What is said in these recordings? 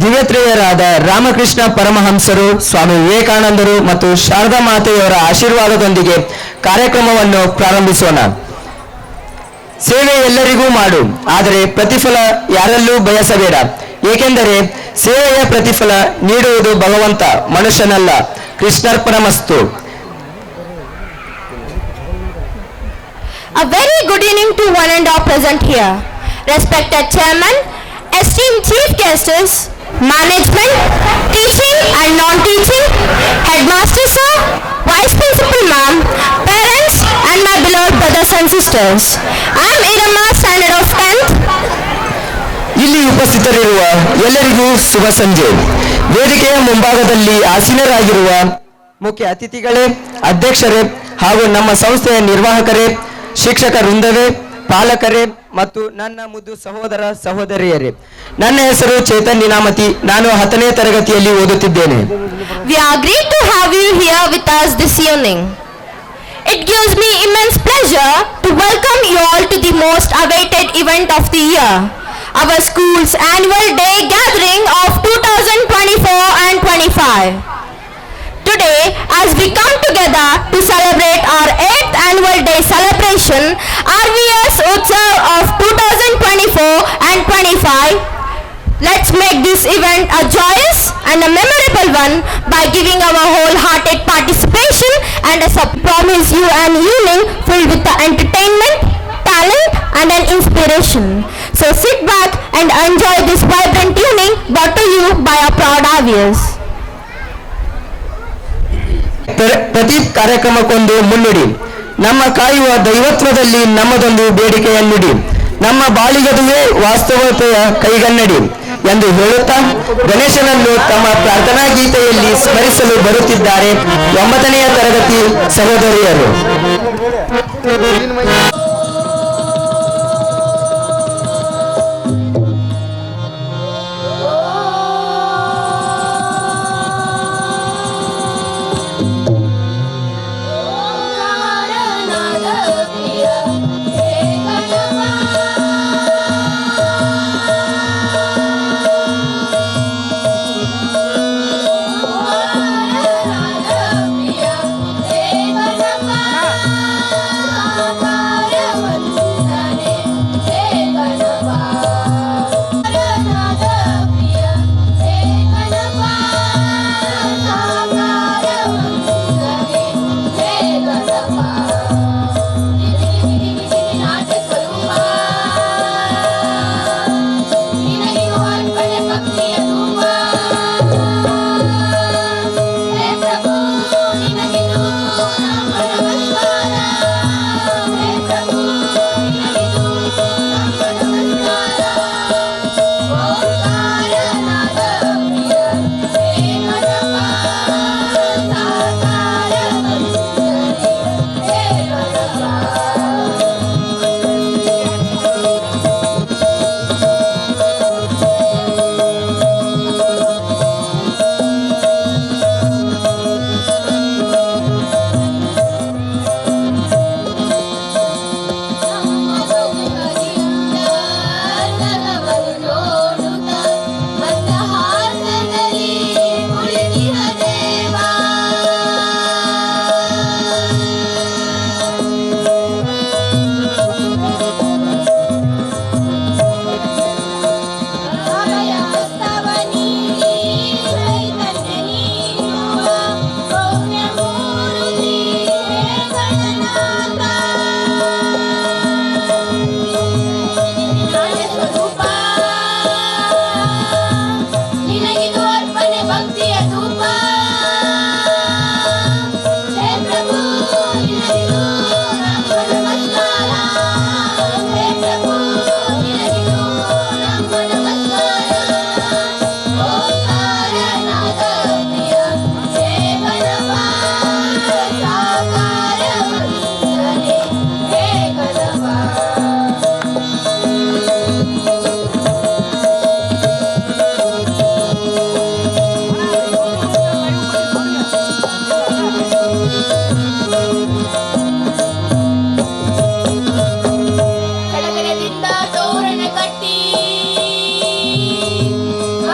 ದಿವ್ಯತ್ರೇಯರಾದ ರಾಮಕೃಷ್ಣ ಪರಮಹಂಸರು, ಸ್ವಾಮಿ ವಿವೇಕಾನಂದರು ಮತ್ತು ಶಾರದಾ ಮಾತೆಯವರ ಆಶೀರ್ವಾದದೊಂದಿಗೆ ಕಾರ್ಯಕ್ರಮವನ್ನು ಪ್ರಾರಂಭಿಸೋಣ. ಸೇವೆ ಎಲ್ಲರಿಗೂ ಮಾಡು, ಆದರೆ ಪ್ರತಿಫಲ ಯಾರಲ್ಲೂ ಬಯಸಬೇಡ, ಏಕೆಂದರೆ ಸೇವೆಯ ಪ್ರತಿಫಲ ನೀಡುವುದು ಭಗವಂತ, ಮನುಷ್ಯನಲ್ಲ. ಕೃಷ್ಣಾರ್ಪಣಮಸ್ತು. A very good evening to one and all present here. Respected Chairman, esteemed Chief Guests, Management, Teaching and Non-Teaching, Headmaster Sir, Vice Principal Ma'am, Parents and my beloved brothers and sisters. I am Irama, standard of 10th. ಇಲ್ಲಿ ಉಪಸ್ಥಿತರಿರುವ ಎಲ್ಲರಿಗೂ ಶುಭ ಸಂಜೆ. ವೇದಿಕೆಯ ಮುಂಭಾಗದಲ್ಲಿ ಆಸೀನರಾಗಿರುವ ಮುಖ್ಯ ಅತಿಥಿಗಳೇ, ಅಧ್ಯಕ್ಷರೇ ಹಾಗೂ ನಮ್ಮ ಸಂಸ್ಥೆಯ ನಿರ್ವಾಹಕರೇ, ಶಿಕ್ಷಕ ವೃಂದವೇ, ಪಾಲಕರೇ ಮತ್ತು ನನ್ನ ಮುದ್ದು ಸಹೋದರ ಸಹೋದರಿಯರೇ, ನನ್ನ ಹೆಸರು ಚೇತನ್ ನಿನಾಮತಿ. ನಾನು 10ನೇ ತರಗತಿಯಲ್ಲಿ ಓದುತ್ತಿದ್ದೇನೆ. We are great to have you here with us this evening. It gives me immense pleasure to welcome you all to the most awaited event of the year, our school's annual day gathering of 2024 and 25. Today, as we come together to celebrate our 8th annual day celebration, RVS Utsav of 2024 and 25, let's make this event a joyous and a memorable one by giving our wholehearted participation and promise you an evening filled with the entertainment, talent and an inspiration. So sit back and enjoy this vibrant evening brought to you by our proud RVS. ಪ್ರತಿ ಕಾರ್ಯಕ್ರಮಕ್ಕೊಂದು ಮುನ್ನುಡಿ. ನಮ್ಮ ಕಾಯುವ ದೈವತ್ವದಲ್ಲಿ ನಮ್ಮದೊಂದು ಬೇಡಿಕೆಯನ್ನುಡಿ. ನಮ್ಮ ಬಾಳಿಗದುವೆ ವಾಸ್ತವತೆಯ ಕೈಗನ್ನಡಿ ಎಂದು ಹೇಳುತ್ತಾ ಗಣೇಶನನ್ನು ತಮ್ಮ ಪ್ರಾರ್ಥನಾ ಗೀತೆಯಲ್ಲಿ ಸ್ಮರಿಸಲು ಬರುತ್ತಿದ್ದಾರೆ 9ನೇ ತರಗತಿ ಸಹೋದರಿಯರು.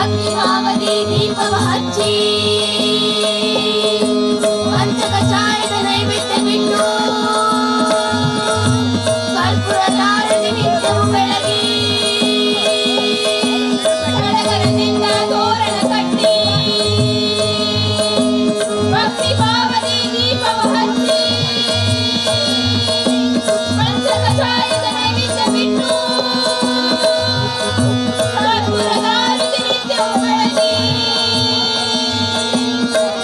ಭಕ್ತಿ ಭಾವದಿ ದೀಪವ ಹಚ್ಚಿ ಪಂಚಕ ಚಾಯದ ನೈವೇದ್ಯ ಬಿಟ್ಟು ಕರ್ಪೂರದಾರತಿ ನಿತ್ಯವು ಬೆಳಗಿ ಸಡಗರದಿಂದ ತೋರಣ ಕಟ್ಟಿ ಭಕ್ತಿ ಭಾವದಿ ದೀಪವ ಹಚ್ಚಿ ಪಂಚಕ ಚಾಯದ ನೈವೇದ್ಯ ಬಿಟ್ಟು ಕರ್ಪೂರದಾರತಿ ನಿತ್ಯವು ಬೆಳಗಿ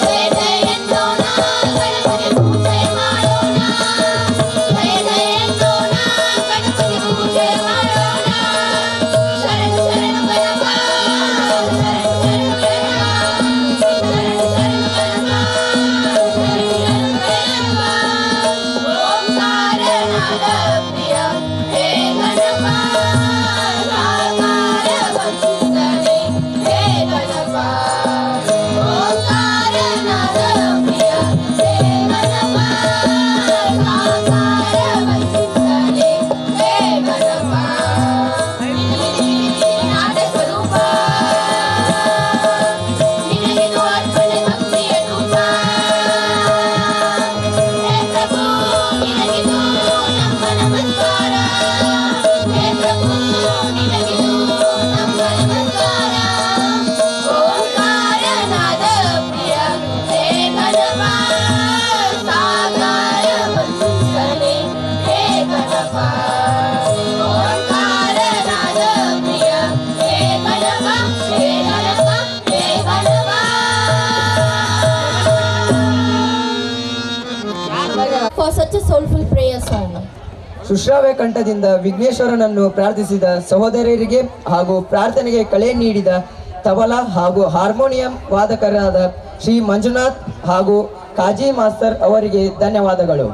ಜಯ ಜಯ ಎನ್ನೋಣ ಗಣಪತಿ ಪೂಜೆ ಮಾಡೋಣ ಜಯ ಜಯ ಎನ್ನೋಣ ಗಣಪತಿ ಪೂಜೆ ಮಾಡೋಣ ಶರಣು ಶರಣು ಗಣಪ ಶರಣು ಶರಣು ಗಣಪ ಶರಣು ಶರಣು ಗಣಪ ಶರಣು ಶರಣು ಗಣಪ ಓಂಕಾರನಾದ ಪ್ರಿಯ ಹೇ ಗಣಪ ಸಾಕಾರ ವಂದಿಸನೆ ಹೇ ಗಣಪ ಓಂಕಾರನಾದ ಪ್ರಿಯ ಹೇ ಗಣಪ ಸಾಕಾರ ವಂದಿಸನೆ ಹೇ ಗಣಪ ನಾದ ಸ್ವರೂಪ ನಿನಗಿದು ಅರ್ಪಣೆ ಭಕ್ತಿಯ ಧೂಪ ಹೇ ಪ್ರಭು ನಿನಗಿದು ನಮ್ಮ ನಮಸ್ಕಾರ ಹೇ ಪ್ರಭು ನಿನಗಿದು ನಮ್ಮ ನಮಸ್ಕಾರ ಓಂಕಾರನಾದ ಪ್ರಿಯ ಹೇ ಗಣಪ ಸಾಕಾರ ವಂದಿಸನೆ ಹೇ ಗಣಪ ಓಂಕಾರನಾದ ಪ್ರಿಯ ಹೇ ಗಣಪ ಹೇ ಗಣಪ ಹೇ Ganapa. For such a soulful prayer song. Sushravya ಕಂಠದಿಂದ ವಿಘ್ನೇಶ್ವರನನ್ನು ಪ್ರಾರ್ಥಿಸಿದ ಸಹೋದರರಿಗೆ ಹಾಗೂ ಪ್ರಾರ್ಥನೆಗೆ ಕಳೆ ನೀಡಿದ ತಬಲಾ ಹಾಗೂ ಹಾರ್ಮೋನಿಯಂ ವಾದಕರಾದ ಶ್ರೀ ಮಂಜುನಾಥ್ ಹಾಗೂ ಕಾಜಿ ಮಾಸ್ತರ್ ಅವರಿಗೆ ಧನ್ಯವಾದಗಳು.